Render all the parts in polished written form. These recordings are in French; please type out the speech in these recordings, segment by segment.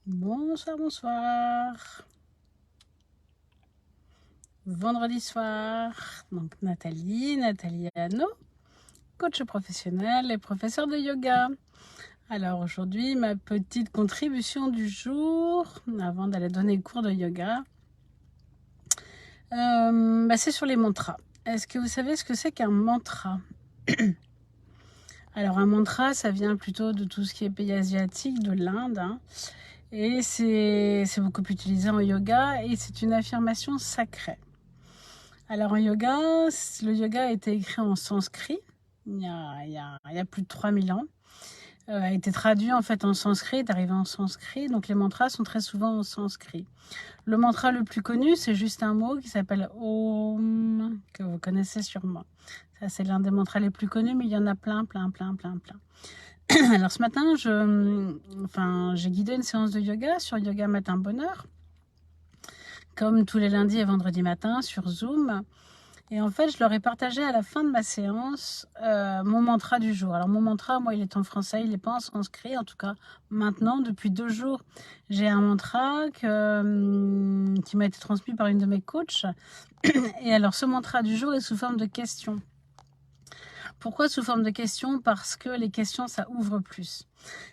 Bonsoir, bonsoir. Vendredi soir, donc Nathalie Anno, coach professionnel et professeur de yoga. Alors aujourd'hui, ma petite contribution du jour, avant d'aller donner cours de yoga, c'est sur les mantras. Est-ce que vous savez ce que c'est qu'un mantra? Alors un mantra, ça vient plutôt de tout ce qui est pays asiatique, de l'Inde, hein. Et c'est beaucoup utilisé en yoga et c'est une affirmation sacrée. Alors en yoga, le yoga a été écrit en sanskrit il y a plus de 3000 ans. A été traduit en fait en sanskrit, est arrivé en sanskrit, donc les mantras sont très souvent en sanskrit. Le mantra le plus connu, c'est juste un mot qui s'appelle Om, que vous connaissez sûrement. Ça, c'est l'un des mantras les plus connus, mais il y en a plein. Alors ce matin, j'ai guidé une séance de yoga sur Yoga Matin Bonheur, comme tous les lundis et vendredis matin sur Zoom. Et en fait, je leur ai partagé à la fin de ma séance mon mantra du jour. Alors mon mantra, moi, il est en français, il n'est pas en sanskrit. En tout cas, maintenant, depuis 2 jours, j'ai un mantra qui m'a été transmis par une de mes coachs. Et alors, ce mantra du jour est sous forme de question. Pourquoi sous forme de question? Parce que les questions, ça ouvre plus.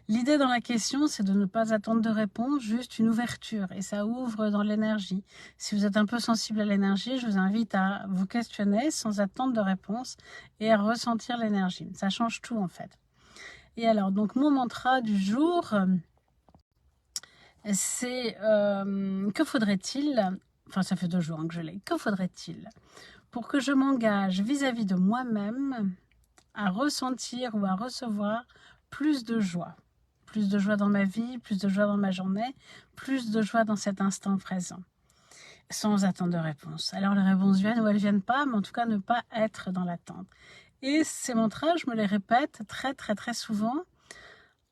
L'idée dans la question, c'est de ne pas attendre de réponse, juste une ouverture, et ça ouvre dans l'énergie. Si vous êtes un peu sensible à l'énergie, je vous invite à vous questionner sans attendre de réponse et à ressentir l'énergie. Ça change tout en fait. Et alors, donc mon mantra du jour, c'est que faudrait-il, enfin ça fait 2 jours que je l'ai, que faudrait-il pour que je m'engage vis-à-vis de moi-même à ressentir ou à recevoir plus de joie. Plus de joie dans ma vie, plus de joie dans ma journée, plus de joie dans cet instant présent, sans attendre de réponse. Alors les réponses viennent ou elles ne viennent pas, mais en tout cas ne pas être dans l'attente. Et ces mantras, je me les répète très souvent.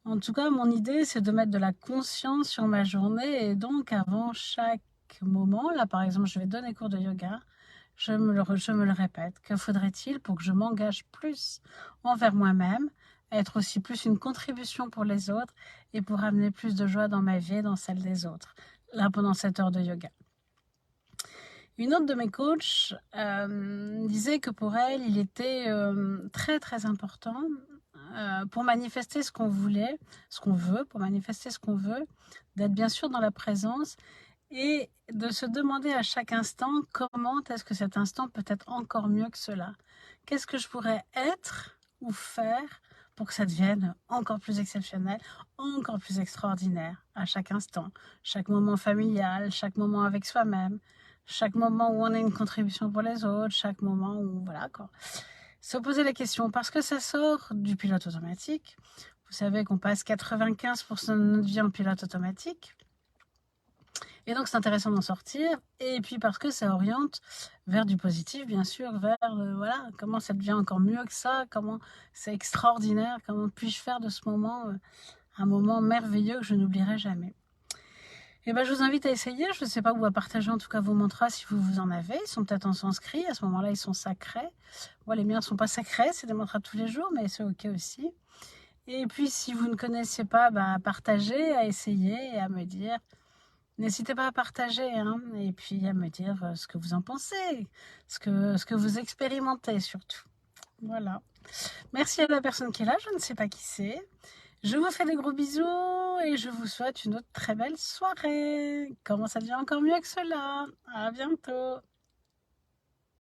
En tout cas, mon idée, c'est de mettre de la conscience sur ma journée et donc avant chaque moment, là par exemple, je vais donner cours de yoga, je me le répète, que faudrait-il pour que je m'engage plus envers moi-même, être aussi plus une contribution pour les autres et pour amener plus de joie dans ma vie et dans celle des autres, là pendant cette heure de yoga. Une autre de mes coachs disait que pour elle, il était très important pour manifester ce qu'on voulait, ce qu'on veut, pour manifester ce qu'on veut, d'être bien sûr dans la présence et de se demander à chaque instant comment est-ce que cet instant peut être encore mieux que cela. Qu'est-ce que je pourrais être ou faire pour que ça devienne encore plus exceptionnel, encore plus extraordinaire à chaque instant, chaque moment familial, chaque moment avec soi-même, chaque moment où on a une contribution pour les autres, chaque moment où, voilà quoi. Se poser la question, parce que ça sort du pilote automatique. Vous savez qu'on passe 95% de notre vie en pilote automatique. Et donc, c'est intéressant d'en sortir. Et puis, parce que ça oriente vers du positif, bien sûr, vers, voilà, comment ça devient encore mieux que ça, comment c'est extraordinaire, comment puis-je faire de ce moment un moment merveilleux que je n'oublierai jamais. Et ben, je vous invite à essayer. Je ne sais pas où à partager en tout cas vos mantras si vous en avez. Ils sont peut-être en sanskrit. À ce moment-là, ils sont sacrés. Moi, les miens ne sont pas sacrés. C'est des mantras tous les jours, mais c'est OK aussi. Et puis, si vous ne connaissez pas, à partager, à essayer et à me dire. N'hésitez pas à partager, hein, et puis à me dire ce que vous en pensez, ce que vous expérimentez surtout. Voilà. Merci à la personne qui est là, je ne sais pas qui c'est. Je vous fais des gros bisous et je vous souhaite une autre très belle soirée. Comment ça devient encore mieux que cela? À bientôt.